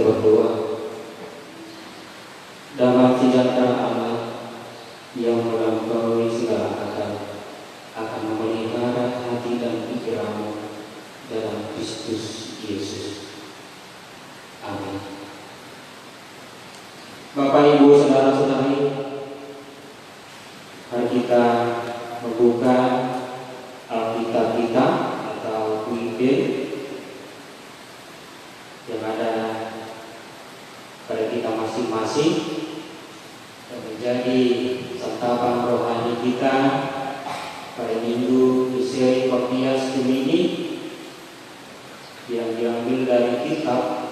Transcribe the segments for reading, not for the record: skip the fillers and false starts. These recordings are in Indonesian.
berdoa. Damai sejahtera Allah yang melampaui segala akal akan memelihara hati dan pikiranmu dalam Kristus Yesus. Amin. Bapak, Ibu, saudara-saudari, mari kita membuka Alkitab kita atau UIB yang ada pada kita masing-masing yang menjadi santapan rohani kita pada minggu di seri Kopias ini, yang diambil dari kitab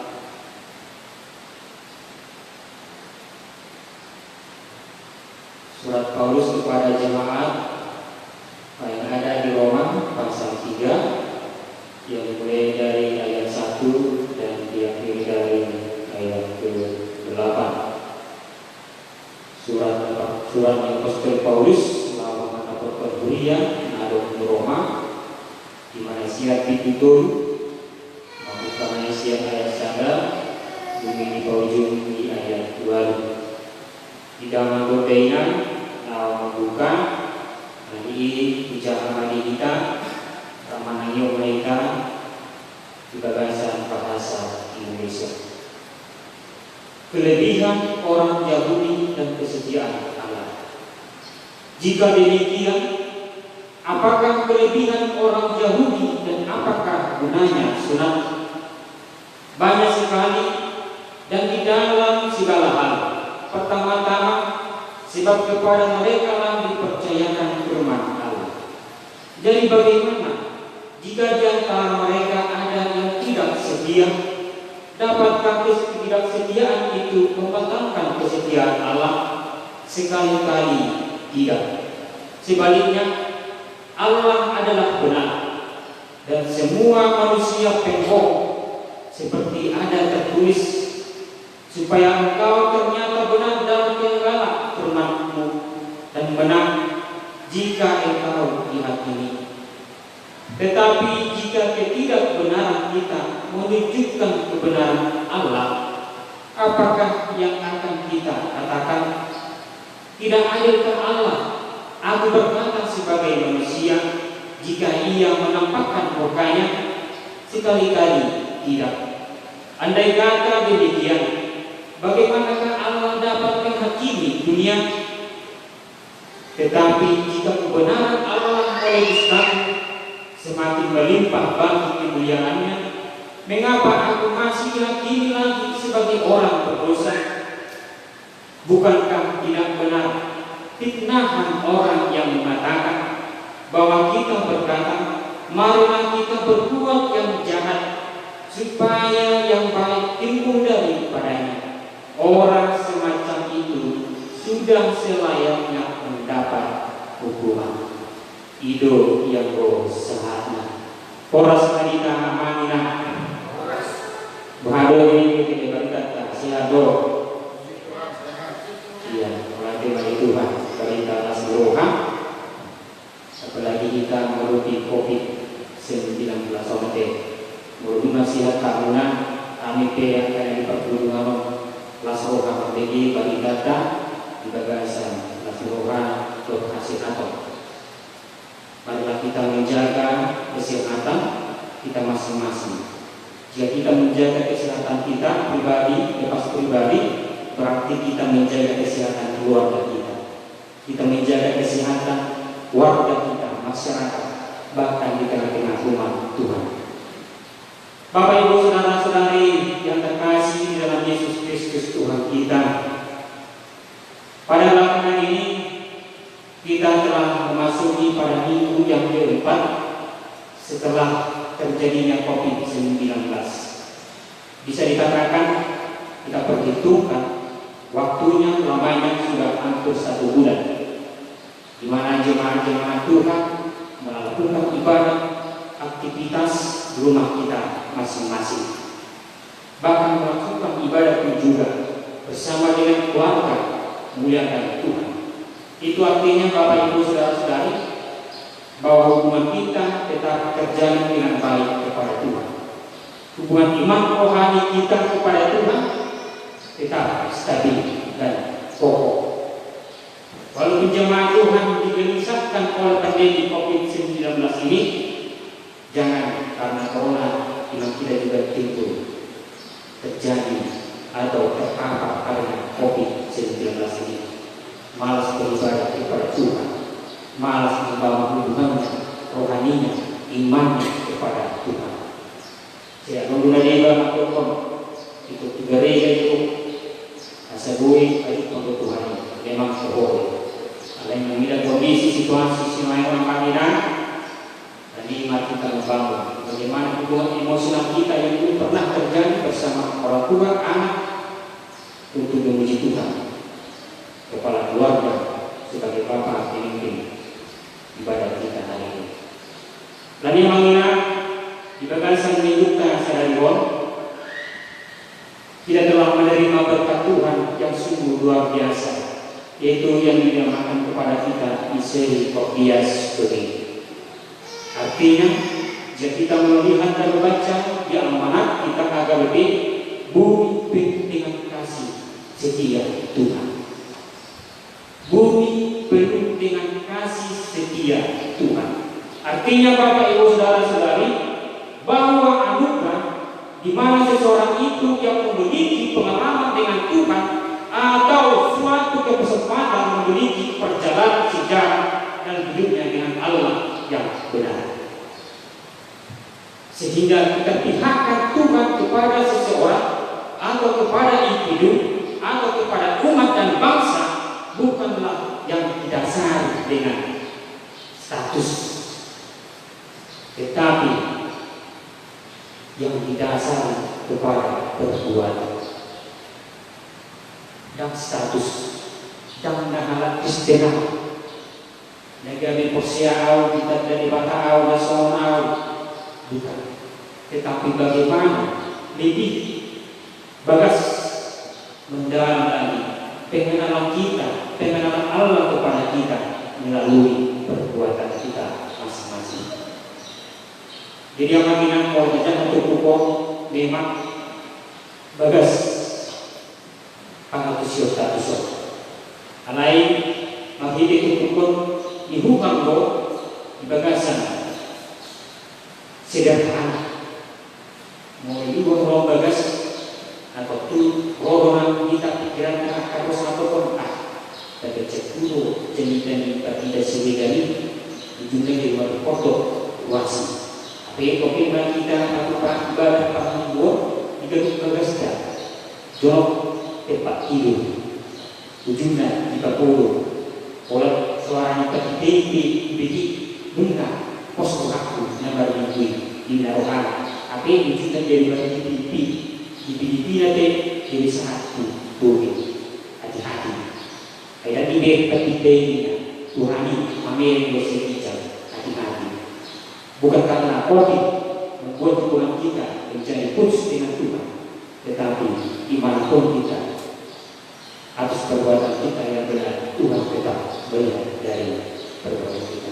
Surat Paulus kepada jemaat yang ada di Roma pasal 3, yang dimulai dari ayat 1 dan diakhiri dari ayat ke-8. Surat Apostol Paulus selama masa perkuliahan menaduk di Roma, di mana siap ditutur membuka siap ayat 1 demi ujung di ayat 2. Di dalam kebaikan membuka hari ucapan kita ramanannya mereka di bahasa Indonesia. Kelebihan orang Yahudi dan kesetiaan Allah. Jika demikian, apakah kelebihan orang Yahudi dan apakah gunanya sunat? Banyak sekali dan di dalam segala hal. Pertama-tama, sebab kepada mereka lah dipercayakan firman Allah. Jadi bagaimana jika di antara mereka ada yang tidak setia? Dapatkah ketidaksetiaan itu membatalkan kesetiaan Allah? Sekali-kali tidak. Sebaliknya, Allah adalah benar dan semua manusia pembohong, seperti ada tertulis, supaya engkau ternyata benar dalam segala firman-Mu dan menang jika engkau dihakimi. Tetapi jika ketidakbenaran kita menunjukkan kebenaran Allah, apakah yang akan kita katakan? Tidak adilkah Allah? Aku berkata sebagai manusia, jika ia menampakkan mukanya? Sekali-kali tidak. Andai kata demikian, bagaimanakah Allah dapat menghakimi dunia? Tetapi jika kebenaran Allah oleh Islam semakin melimpah bagi kemuliaannya, mengapa aku masih dihakimi lagi sebagai orang berdosa? Bukankah tidak benar fitnahan orang yang mengatakan bahwa kita berkata, marilah kita berbuat yang jahat supaya yang baik timbul daripadanya. Orang semacam itu sudah selayaknya mendapat hukuman. Ido yang sehatnya. Poras kadita amanina. Bahado ini kita berkata seado. Iya, melatih bagi Tuhan. Berita seluruhan. Apalagi kita menghadapi COVID-19 menurut nasihat tahunan AMP yang akan diperlukan Lasroha bagi data di bagasan Lasroha lokasi atau. Marilah kita menjaga kesehatan kita masing-masing. Jika kita menjaga kesehatan kita pribadi, lepas pribadi, berarti kita menjaga kesehatan keluarga kita. Kita menjaga kesehatan warga kita, masyarakat, bahkan di tengah-tengah umat Tuhan. Bapak, Ibu, saudara-saudari yang terkasih di dalam Yesus Kristus Tuhan kita, pada belakangan ini kita telah memasuki pada minggu yang keempat setelah terjadinya COVID-19. Bisa dikatakan kita perhitungkan waktunya lamanya sudah hampir 1 bulan, di mana jemaat-jemaat Tuhan melakukan ibadah aktivitas di rumah kita masing-masing, bahkan melakukan ibadah pun juga bersama dengan keluarga memuliakan Tuhan. Itu artinya Bapak, Ibu, saudara-saudari, bahwa hubungan kita tetap terjalin dengan baik kepada Tuhan. Hubungan iman rohani kita kepada Tuhan tetap stabil dan kokoh. Walaupun jemaat Tuhan digelisahkan oleh pandemi COVID-19 ini, jangan karena corona iman kita juga timbul terjadi atau terpapar karena COVID-19 ini. Malas beribadah kepada Tuhan, malas membangun hubungannya, rohaninya, imannya kepada Tuhan. Saya menggunakan makhluk itu gereja itu asa gue ayat Tuhan memang seboleh. Lain mengira kondisi situasi semua panggilan dan nikmat kita membangun bagaimana hubungan emosional kita yang dulu pernah terjadi bersama orang tua, anak untuk memuji Tuhan, kepala keluarga sebagai bapa pemimpin ibadah kita hari ini. Dan yang mengira di bagasan mingguta sadarion kita telah menerima berkat Tuhan yang sungguh luar biasa, yaitu yang dinamakan kepada kita misericordias Dei. Artinya, jika kita melihat dan membaca di amanat kita agak lebih bumi penuh dengan kasih setia Tuhan. Bumi penuh dengan kasih setia Tuhan. Artinya Bapak Ibu Saudara-saudari, bahwa anugerah di mana seseorang itu yang memiliki pengalaman dengan Tuhan atau suatu kesempatan memiliki perjalanan sejarah dan hidupnya dengan Allah yang benar, sehingga keberpihakan Tuhan kepada seseorang atau kepada individu atau kepada umat dan bangsa bukanlah yang didasari dengan status, tetapi yang didasari kepada perbuatan dan status dan nahalat istilah negara persiau kita dari batau nasional bukan, tetapi bagaimana lebih bagas mendalam lagi pengenalan kita, pengenalan Allah kepada kita melalui perbuatan kita masing-masing. Jadi yang mengingat kalau kita untuk pupuk memang bagas pangatusio status. Alain mahidik pupuk ibukan lo di bagasan sederhana. Mau ibu kalau bagas atau tu rohongan kita pikiran harus ataupun tapi cek dulu jenis tidak sebegani ujungnya di luar foto wasi. Tapi kopi kita lakukan ibadah pagi buat digaduk bagaskan jawab tempat tidur ujungnya di kapuru oleh suaranya tertipi biji bunga pos aku nambar minggu di narohan tapi ujungnya jadi bagi pipi di pipi nanti jadi satu bumi hati-hati kayak di pipi Tuhani amin bersedia hati-hati. Bukan karena COVID membuat hubungan kita menjadi putus dengan Tuhan, tetapi dimanapun kita atas perbuatan kita yang benar Tuhan tetap melihat dari perbuatan kita.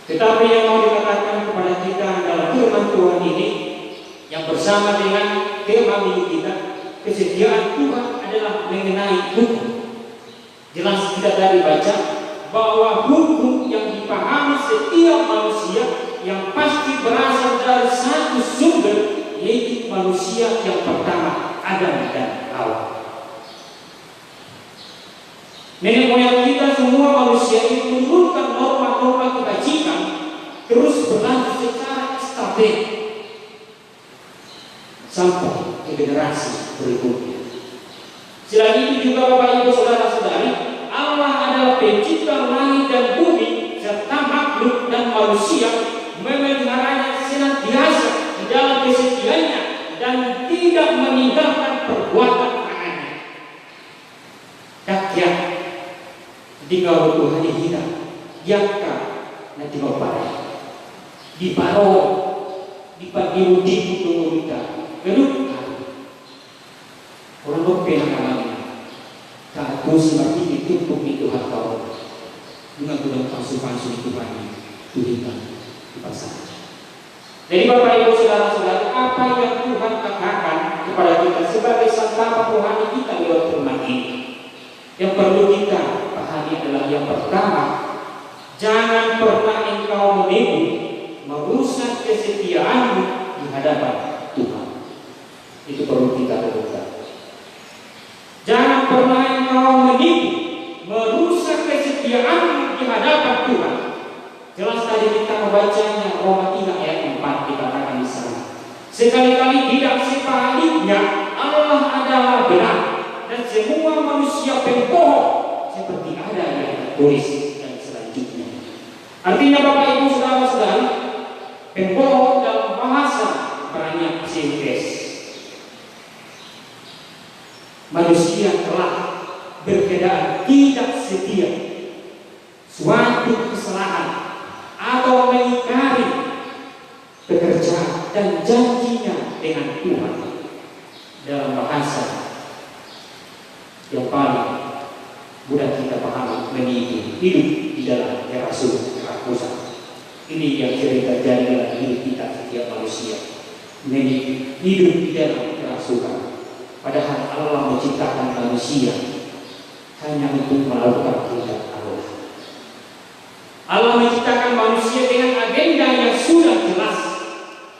Tetapi yang mau dikatakan kepada kita dalam firman Tuhan ini yang bersama dengan tema minggu kita, kesetiaan Tuhan adalah mengenai hukum. Jelas kita tadi baca bahwa hukum yang dipahami setiap manusia yang pasti berasal dari satu sumber, yaitu manusia yang pertama, Adam dan Hawa. Nenek moyang kita semua manusia itu menurunkan norma-norma kebajikan terus berlanjut secara stabil sampai ke generasi berikutnya. Selain itu juga Bapak Ibu Saudara-saudari, Allah adalah pencipta langit dan bumi serta makhluk dan manusia, memeliharanya senantiasa di dalam kesetiaannya dan tidak meninggalkan perbuatan tangannya. Rakyat tinggal Tuhan kita, yakka nanti bapak di paro di pagi udi tunggu kita, geluk orang berpena kamar tak terus lagi ditutup itu harta dengan gudang palsu-palsu itu banyak tulisan di pasar. Jadi Bapak Ibu Saudara-saudara, apa yang Tuhan katakan kepada kita sebagai santapan rohani kita lewat firman ini, yang perlu kita pahami adalah yang pertama, jangan pernah engkau menipu, merusak kesetiaanmu di hadapan Tuhan. Itu perlu kita lakukan. Jangan pernah engkau menipu, merusak kesetiaanmu di hadapan Tuhan. Jelas tadi kita membacanya Roma 3 ayat 4 dikatakan di sana. Sekali-kali tidak, sebaliknya Allah adalah benar dan semua manusia pembohong seperti ada yang tertulis dan selanjutnya. Artinya Bapak Ibu Saudara-saudari, pembohong dalam bahasa banyak sintes. Manusia telah berkeadaan tidak setia, suatu kesalahan atau mengingkari pekerjaan dan janjinya dengan Tuhan. Dalam bahasa yang paling mudah kita pahami, menipu, hidup di dalam kerakusan. Ini yang sering terjadi dalam hidup kita setiap manusia, menipu, hidup di dalam kerasukan. Padahal Allah menciptakan manusia hanya untuk melakukan kehendak Allah. Allah menciptakan manusia dengan agenda yang sudah jelas,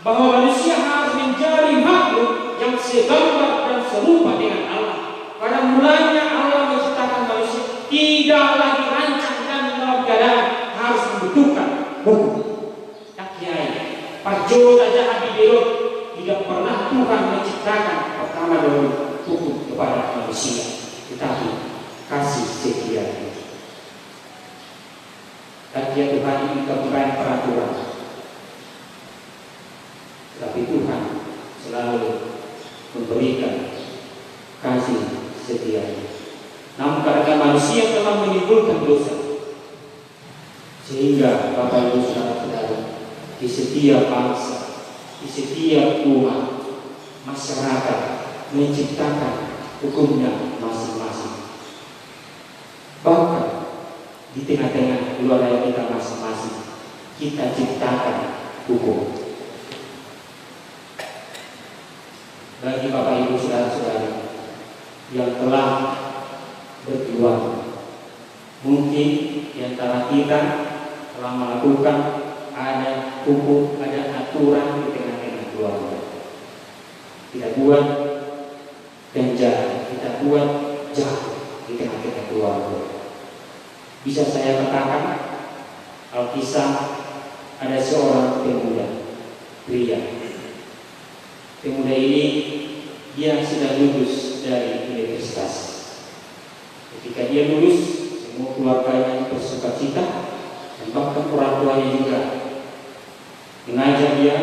bahwa manusia harus menjadi makhluk yang segambar dan serupa dengan Allah. Pada mulanya Allah menciptakan manusia tidaklah dirancang dan dalam keadaan harus membutuhkan hukum. Tak kiai, Pak Jo saja Habibie tidak pernah Tuhan menciptakan pertama dahulu hukum kepada manusia, tetapi kasih setia. Kajian Tuhan ini bukan peraturan, tapi Tuhan selalu memberikan kasih setia. Namun karena manusia telah menimbulkan dosa, sehingga Bapak Ibu Saudara-saudara, di setiap bangsa, di setiap umat, masyarakat menciptakan hukumnya masing-masing. Bahkan di tengah-tengah keluarga kita masing-masing, kita ciptakan hukum. Bagi Bapak Ibu Saudara-saudara yang telah berkeluarga, mungkin di antara kita telah melakukan ada hukum, ada aturan di tengah-tengah keluarga. Kita buat penjara, kita buat jahat di tengah-tengah keluarga. Bisa saya katakan, Alkisah ada seorang pemuda, pria. Pemuda ini dia sudah lulus dari universitas. Ketika dia lulus, semua keluarganya bersukacita dan bahkan orang tuanya juga mengajak dia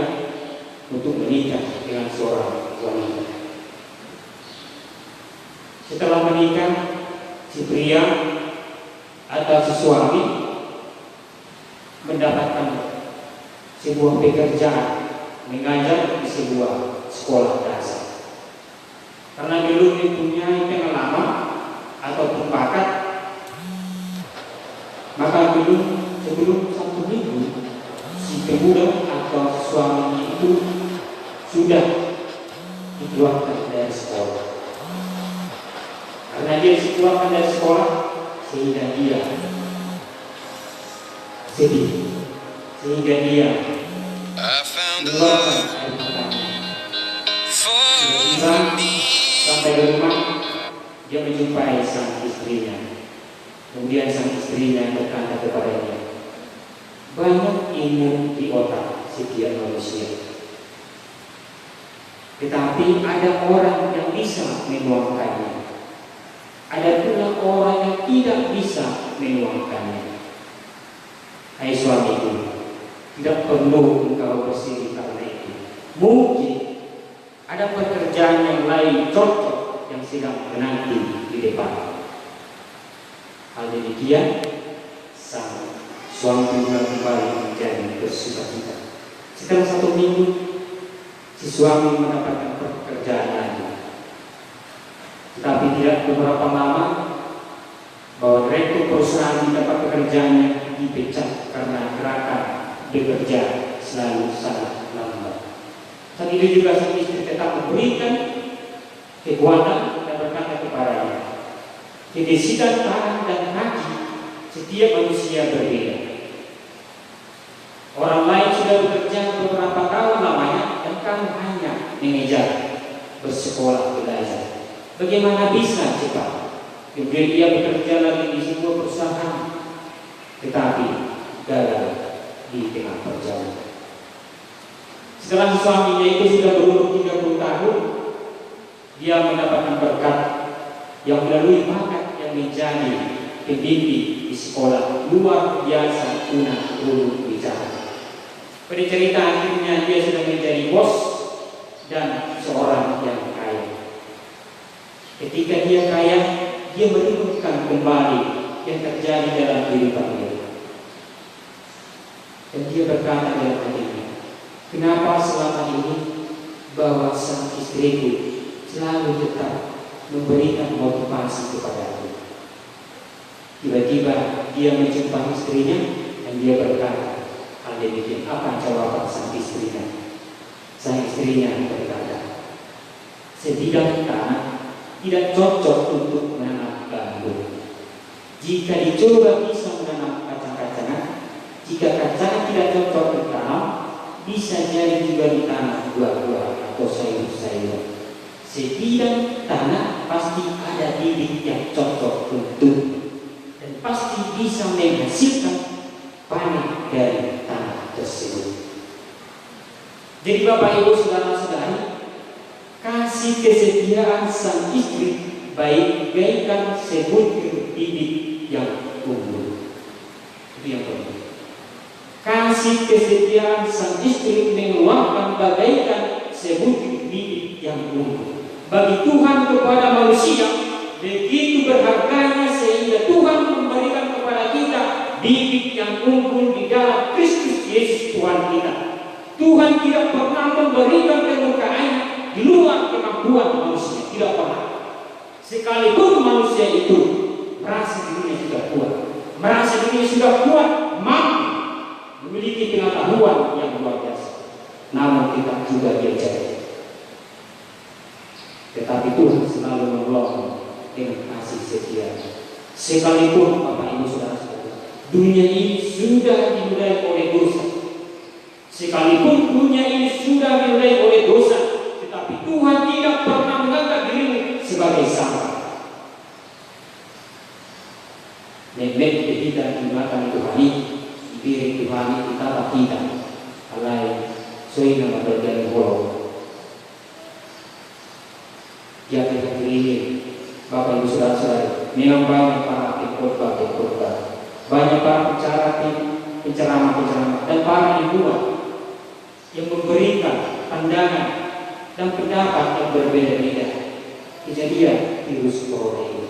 untuk menikah dengan seorang wanita. Setelah menikah, si pria atau si suami mendapatkan sebuah pekerjaan mengajar di sebuah sekolah dasar. Karena belum mempunyai pengalaman atau bakat, maka sebelum 1 minggu si pemuda atau suami itu sudah dikeluarkan dari sekolah. Karena dia dikeluarkan dari sekolah, sehingga dia sedih, sehingga dia mengeluarkan air matanya. Sampai di rumah, dia menjumpai sang istrinya. Kemudian sang istrinya berkata kepadanya, banyak ilmu di otak setiap manusia, tetapi ada orang yang bisa menuangkannya. Ada pula orang yang tidak bisa menuangkannya. Hai suamiku, tidak perlu engkau bersedih karena itu. Mungkin ada pekerjaan yang lain cocok yang sedang menanti di depan. Hal demikian, sang suami kembali menjadi bersukacita. Setelah 1 minggu, si suami mendapatkan pekerjaan lagi. Tetapi tidak beberapa lama, bahwa direktur perusahaan dapat pekerjaannya dipecat karena gerakan bekerja selalu sangat lambat. Dan itu juga sang istri tetap memberikan kekuatan dan berkata kepadanya, kedesitan tangan dan kaki setiap manusia berbeda. Orang lain sudah bekerja beberapa tahun lamanya dan kamu hanya mengejar bersekolah belajar. Bagaimana bisa cepat? Kemudian dia bekerja lagi di sebuah perusahaan, tetapi gagal di tengah perjalanan. Setelah suaminya itu sudah berumur 30 tahun, dia mendapatkan berkat yang melalui bakat yang menjadi pembimbing di sekolah luar biasa tuna hulu bicara. Pada cerita akhirnya dia sudah menjadi bos dan seorang yang kaya. Ketika dia kaya, dia menemukan kembali yang terjadi dalam kehidupan dia. Dan dia berkata dalam hatinya, kenapa selama ini bahwa sang istriku selalu tetap memberikan motivasi kepadaku. Tiba-tiba dia menjumpai istrinya dan dia berkata, hal demikian, apa jawaban sang istrinya? Sang istrinya berkata, sebidang tanah tidak cocok untuk menanam gandum. Jika dicoba bisa menanam kacang-kacangan, jika kacangan tidak cocok ditanam, bisa jadi juga ditanam buah-buah atau sayur-sayuran. Sebidang tanah pasti ada bibit yang cocok untuk dan pasti bisa menghasilkan panen dari tanah tersebut. Jadi Bapak Ibu saudara-saudari, kasih kesetiaan sang istri bagaikan sebutir bibit yang unggul. Itu yang penting. Kasih kesetiaan sang istri mengeluarkan bagaikan sebutir bibit yang unggul. Bagi Tuhan kepada manusia begitu berharganya sehingga Tuhan memberikan kepada kita bibit yang unggul di dalam Kristus Yesus Tuhan kita. Tuhan tidak pernah memberikan kemuliaan di luar kemampuan manusia, tidak pernah. Sekalipun manusia itu merasa dirinya sudah kuat, merasa dirinya sudah kuat, mampu memiliki pengetahuan yang luar biasa, namun kita juga diajar. Tetapi Tuhan selalu menolong dengan kasih setia. Sekalipun Bapak Ibu Saudara-saudara, dunia ini sudah dinodai oleh dosa. Sekalipun dunia ini sudah dinodai oleh dosa, tetapi Tuhan tidak pernah menganggap dirimu sebagai salah. Nenek kita dimakan Tuhan ini, diberi Tuhan ini kita tidak. Alai, soal nama berjalan bola. Yang kita ini, Bapak Ibu Saudara-saudara, memang banyak para pengkhotbah, banyak para penceramah dan para ilmuwan yang memberikan pandangan dan pendapat yang berbeda-beda kejadian virus corona ini.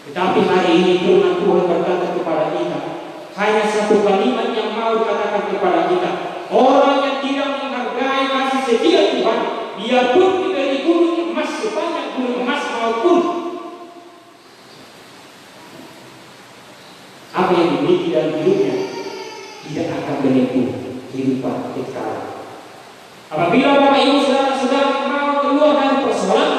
Tetapi hari ini firman Tuhan berkata kepada kita, hanya satu kalimat yang mau katakan kepada kita, orang yang tidak menghargai kasih setia Tuhan, biarpun diberi gunung emas sebanyak gunung emas maupun apa yang dimiliki dalam hidupnya, tidak akan menempuh kehidupan kekal. Apabila Bapak Ibu Saudara-saudara mau keluar dari persoalan,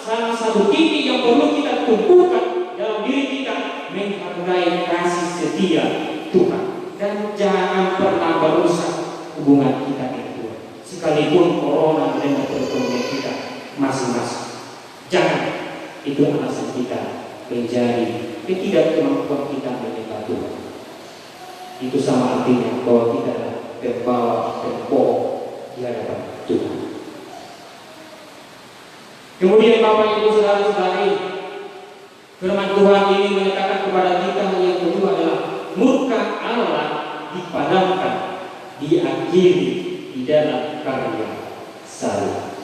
salah satu titik yang perlu kita tumpukan dalam diri kita menghargai kasih setia Tuhan dan jangan pernah merusak hubungan kita dengan Tuhan. Sekalipun corona melanda perekonomian kita masing-masing, jangan itu alasan kita menjadi ketidakkemampuan kita menyembah Tuhan. Itu sama artinya bahwa kita terbawa di hadapan Tuhan. Kemudian Bapak Ibu Saudara-saudari, firman Tuhan ini menyatakan kepada kita yang kedua adalah murka Allah dipadamkan, diakhiri di dalam karya salib.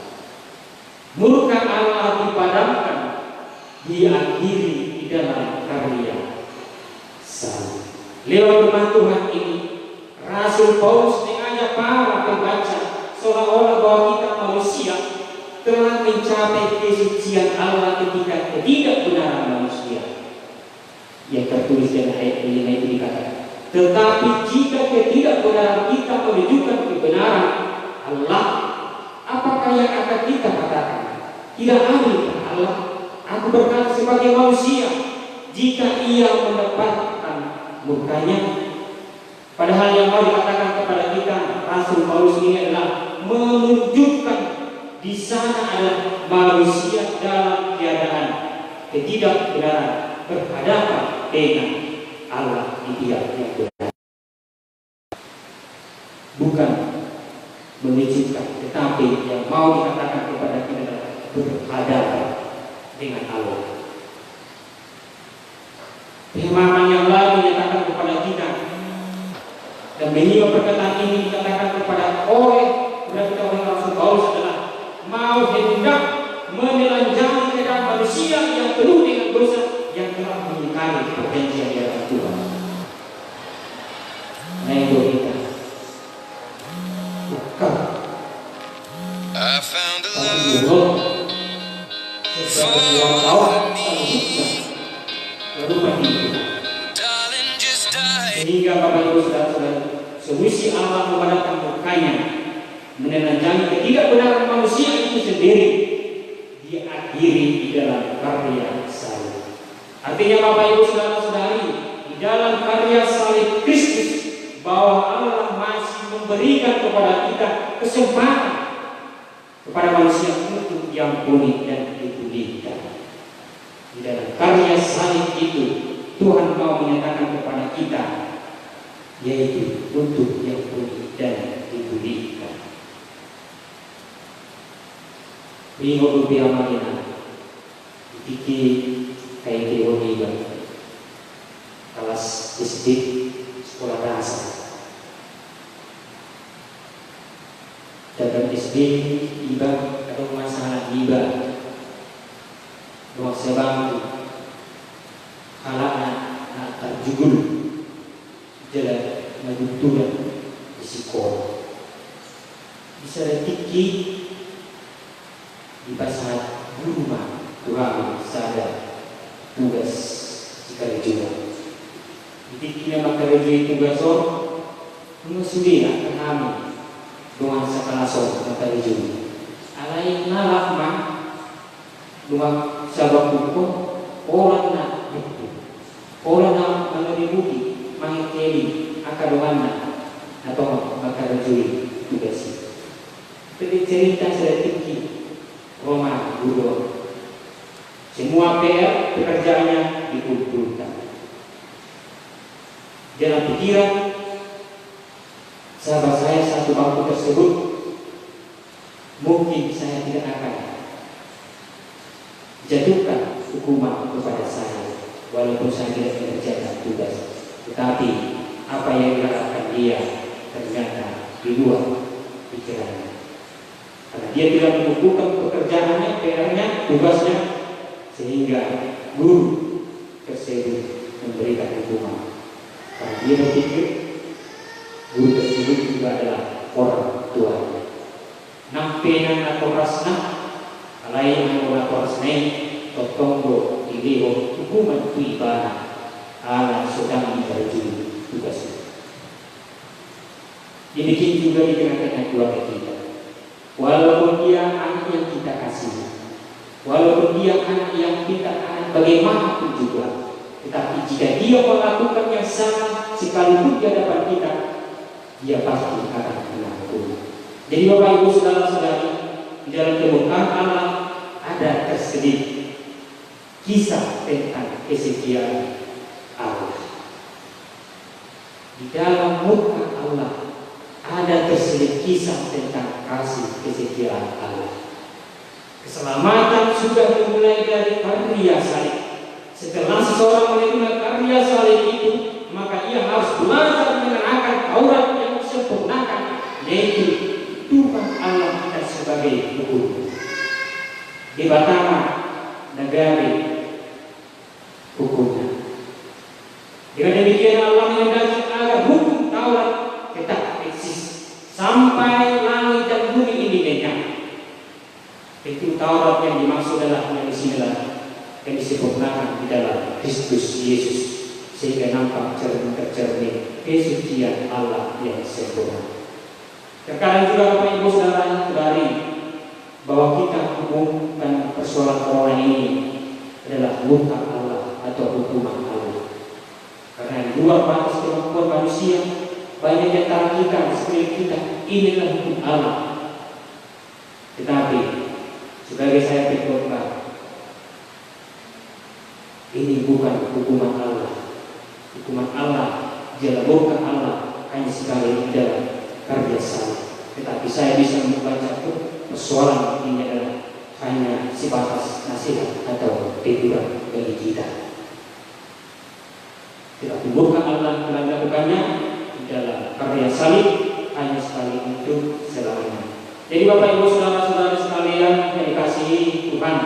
Murka Allah dipadamkan, diakhiri di dalam karya salib. Lewat firman Tuhan ini, Rasul Paulus mengajak para pembaca seolah-olah bahwa kita manusia telah mencapai kesucian Allah ketika ketidakbenaran manusia. Yang tertulis dalam ayat 5 itu dikatakan, tetapi jika ketidakbenaran kita menunjukkan kebenaran, Allah, apakah yang akan kita katakan? Tidak adil Allah. Aku berkata sebagai manusia, jika ia mendapatkan murkanya. Padahal yang mau dikatakan kepada kita Rasul Paulus ini adalah menunjukkan di sana adalah manusia dalam keadaan ketidakbenaran berhadapan dengan Allah di pihak yang benar. Bukan menunjukkan, tetapi yang mau dikatakan kepada kita adalah berhadapan dengan Allah. Firman yang lalu menyatakan kepada kita, dan menyimak perkataan ini dikatakan kepada Rasul Paulus adalah mau hendak menelanjangi keadaan manusia yang penuh dengan dosa yang telah mengingkari perjanjian di hadapan Tuhan. Nah itu kita. I found a Allah love sesuatu yang tahu darling, just die. sehingga Bapak Ibu Saudara-saudara, solusi Allah memadamkan murkanya, menelanjangi ketidakbenaran manusia itu sendiri, diakhiri di dalam karya salib. Artinya Bapak Ibu Saudara-saudari, di dalam karya salib Kristus, bahwa Allah masih memberikan kepada kita kesempatan kepada manusia untuk diampuni dan dipulihkan. Di dalam karya salib itu Tuhan mau menyatakan kepada kita, yaitu untuk diampuni dan dipulihkan. Bingung biar mana dipikir kayak teori kelas SD sekolah dasar. Dalam SD iba atau masalah iba doang sebantu halaknya terjugul jalan majuturan di sekolah bisa retiki di pasar rumah kurang sadar tugas jika juga dipikirnya maka rejui tugas sudah kami doang sakalason maka rejui alai nalak mah doang sabab hukum orang nak bukti orang nak menjadi bukti mengikeli akadohana atau maka rejui tugas itu cerita sedikit Roma Guru. Semua PR pekerjaannya dikumpulkan. Dalam pikiran sahabat saya satu bangku tersebut, mungkin saya tidak akan jatuhkan hukuman kepada saya, walaupun saya tidak mengerjakan tugas. Tetapi apa yang diharapkan dia ternyata di luar pikirannya. Karena dia tidak mengumpulkan pekerjaannya, PR-nya, tugasnya, sehingga guru tersebut memberikan hukuman. Karena dia berpikir guru tersebut juga adalah orang tuanya. Nampenan atau rasna, alain atau rasna, totonggo ileo hukuman tuibana, anak sedang menerjun tugasnya. Dibikin juga di tengah-tengah keluarga kita. Walaupun dia anak yang kita kasih, walaupun dia anak yang kita anak bagaimanapun juga, tetapi jika dia melakukan yang sama sekalipun di hadapan kita, dia pasti akan mengampuni. Jadi Bapak Ibu Saudara-saudari, di dalam kemurkaan Allah ada terselip kisah tentang kesetiaan Allah. Di dalam murka Allah ada terselip kisah tentang kasih kesetiaan Allah. Keselamatan sudah dimulai dari karya salib. Setelah seseorang menerima karya salib itu, maka ia harus belajar mengenakan Taurat yang disempurnakan, yaitu Tuhan Allah kita sebagai guru. Di Batama negara hukumnya. Dengan demikian Allah menghendaki agar hukum Taurat tetap eksis sampai langit dan bumi ini lenyap. Itu Taurat yang dimaksud adalah yang disinilah yang disempurnakan di dalam Kristus Yesus, sehingga nampak tercermin kesucian Allah yang sempurna. Terkadang juga Bapak Ibu Saudara-saudari, bahwa kita hubungkan persoalan corona ini adalah murka Allah atau hukuman Allah. Karena di luar batas kemampuan manusia, banyak di antara kita, sekeliling kita, inilah hukum Allah. Tetapi sebagai saya berkhotbah, ini bukan hukuman Allah. Hukuman Allah, ialah murka Allah hanya sekali di dalam karya salib. Tetapi saya bisa membaca persoalan ini adalah hanya sebatas nasihat atau teguran bagi kita. Tetapi murka Allah telah dilakukannya di dalam karya salib hanya sekali untuk selamanya. Jadi Bapak Ibu Saudara-saudara sekalian yang dikasihi Tuhan,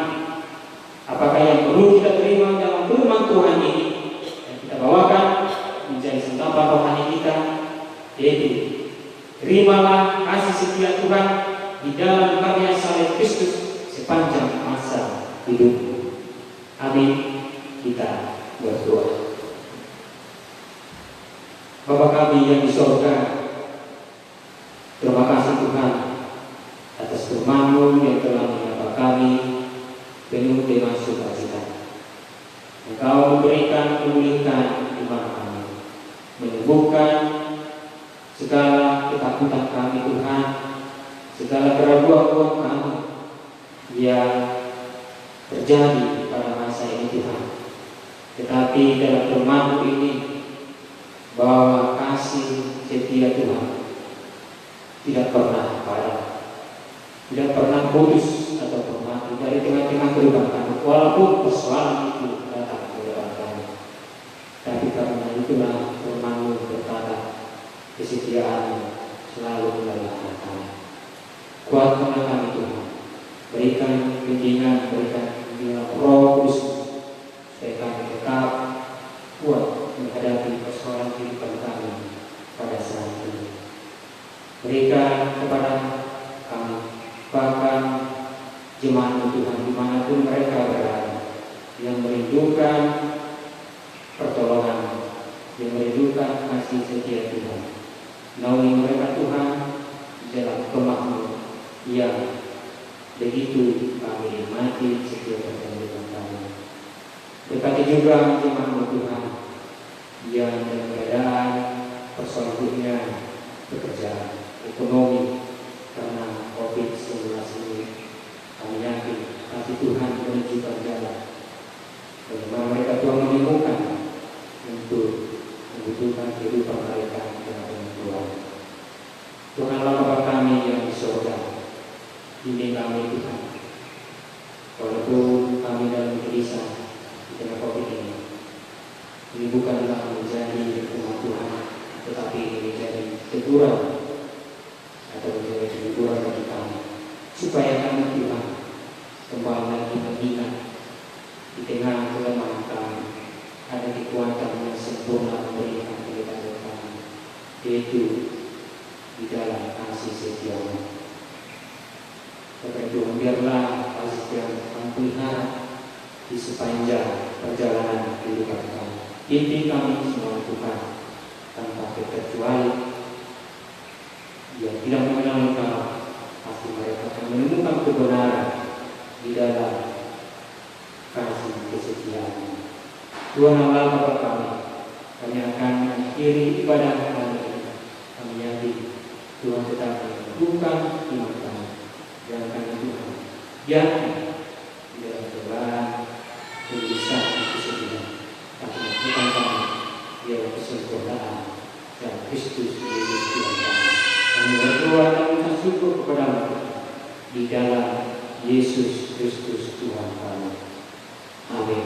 apakah yang perlu kita terima dalam firman Tuhan ini yang kita bawakan menjadi santapan rohani kita, yaitu terimalah kasih setia Tuhan di dalam karya salib Kristus sepanjang masa hidupmu. Amin. Kita berdoa. Bapa kami yang di surga, terima kasih Tuhan atas firman-Mu yang telah menyapa kami penuh dengan sukacita. Engkau memberikan memulihkan iman kami, menyembuhkan segala ketakutan kami Tuhan, segala keraguan kami yang terjadi pada masa ini Tuhan. Tetapi dalam firman-Mu ini, bahwa kasih setia Tuhan tidak pernah padam, tidak pernah putus atau mati dari tengah-tengah kehidupan kami, walaupun persoalan itu datang ke depan kami. Tapi karena itulah firman-Mu berkata, kesetiaan selalu memelihara kami. Kuatkanlah kami Tuhan, berikan bimbingan, berikan Roh Kudus, supaya kami tetap kuat menghadapi persoalan kehidupan kami pada saat ini. Berikan kepada kami, bahkan jemaat Tuhan dimanapun mereka berada, yang merindukan pertolongan, yang merindukan kasih setia Tuhan. Naungi mereka Tuhan dalam kemah-Mu yang begitu kami nikmati setiap perjalanan kami. Berkati juga jemaat Tuhan yang dalam keadaan persoalan dunia, pekerjaan, ekonomi karena COVID-19 ini, kami yakin kasih Tuhan menunjukkan jalan bagaimana mereka Tuhan menemukan untuk membutuhkan kehidupan mereka dengan Tuhan. Tuhanlah Bapa kami yang di surga, bimbing kami Tuhan, walaupun kami dalam gelisah di tengah COVID ini bukanlah menjadi rumah Tuhan, tetapi ini menjadi teguran atau menjadi teguran bagi kami, supaya kami Tuhan kembali lagi mengingat di tengah kelemahan kami ada kekuatan yang sempurna memberikan kepada kami, yaitu di dalam kasih setia-Mu. Bapak Tuhan, biarlah kasih yang memelihara di sepanjang perjalanan kehidupan kami. Pimpin kami semua Tuhan, tanpa terkecuali yang tidak mengenal Engkau, pasti mereka akan menemukan kebenaran di dalam kasih kesetiaan-Mu. Tuhan Allah Bapa kami akan mengakhiri ibadah kami ini. Kami yakin Tuhan tetap meneguhkan iman kami, dan kami Tuhan yakin di dalam cobaan, kegelisahan, kesedihan, tapi Tuhan kami ialah kesempurnaan dan Kristus Yesus Tuhan kami. Kami berdoa dan mengucap syukur kepada-Mu di dalam Yesus Kristus Tuhan kami. Amin.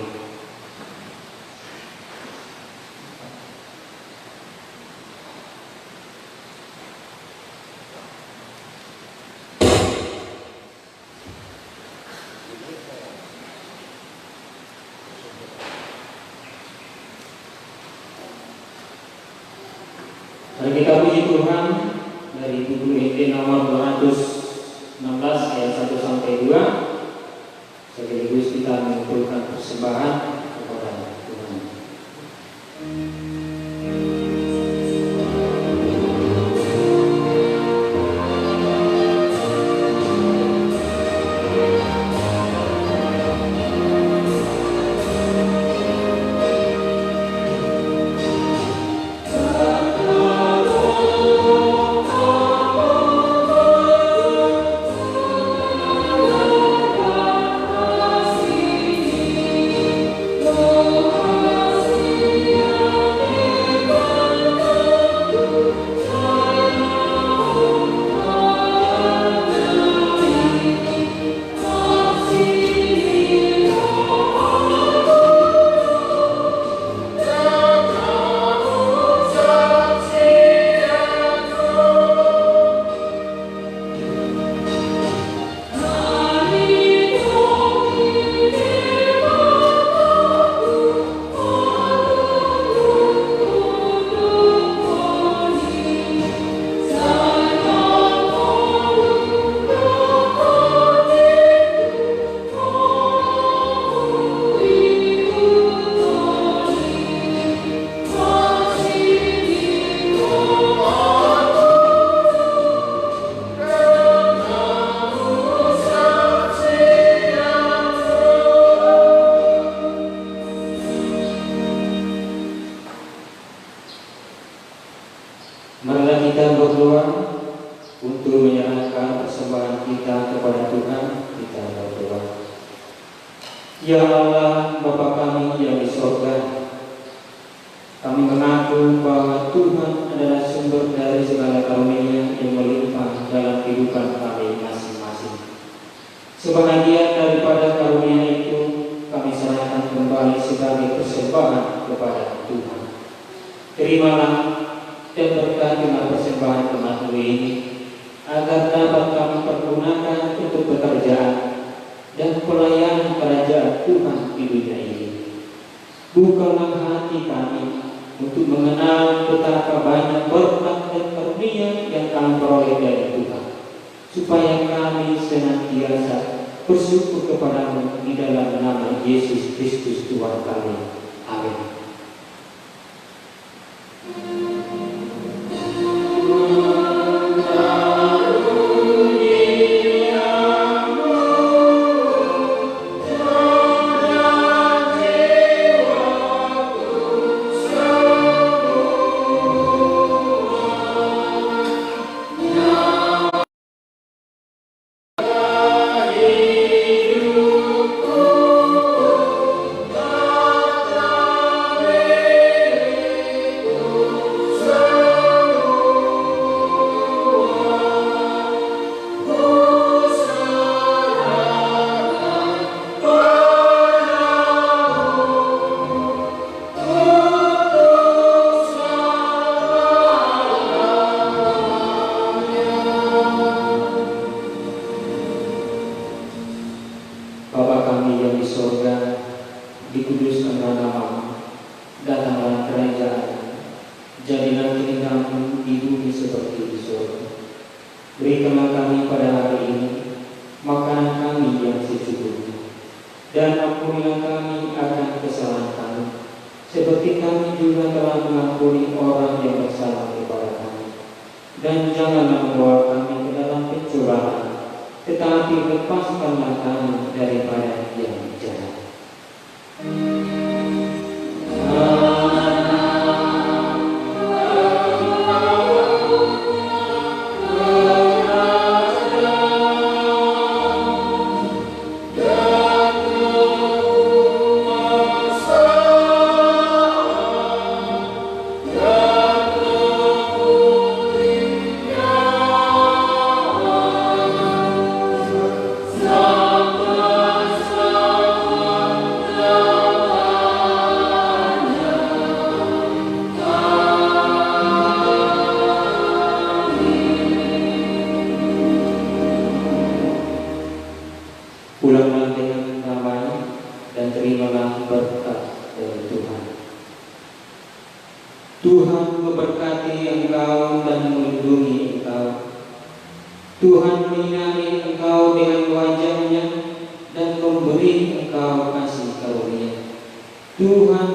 Mari kita puji Tuhan dari buku Injil nomor 216 ayat 1 sampai 2. Sekaligus kita mengumpulkan persembahan kepada Tuhan. Ya Allah, Bapa kami yang di surga, kami mengaku bahwa Tuhan adalah sumber dari segala karunia yang melimpah dalam kehidupan kami masing-masing. Sebahagian daripada karunia itu kami serahkan kembali sebagai persembahan kepada Tuhan. Terimalah dan berkatilah persembahan kematian ini, agar dapat kami pergunakan untuk pekerjaan dan pelayanan kerajaan Tuhan di dunia ini. Bukalah hati kami untuk mengenal betapa banyak berkat dan karunia yang kami peroleh dari Tuhan, supaya kami senantiasa bersyukur kepadamu di dalam nama Yesus Kristus Tuhan kami. Amin. Bapa kami yang di surga, dikuduskanlah namamu, datanglah kerajaan, jadilah kehendakmu di bumi seperti di surga. Berikanlah kami pada hari ini makanan kami yang secukupnya, dan ampunilah kami akan kesalahan kami, seperti kami juga telah mengampuni orang yang bersalah kepada kami. Dan janganlah membawa kami ke dalam pencobaan, tetapi lepaskanlah kami daripada yang jahat. Pulanglah dengan damai dan terimalah berkat dari Tuhan. Tuhan memberkati engkau dan melindungi engkau. Tuhan menyinari engkau dengan wajah-Nya dan memberi engkau kasih karunia. Tuhan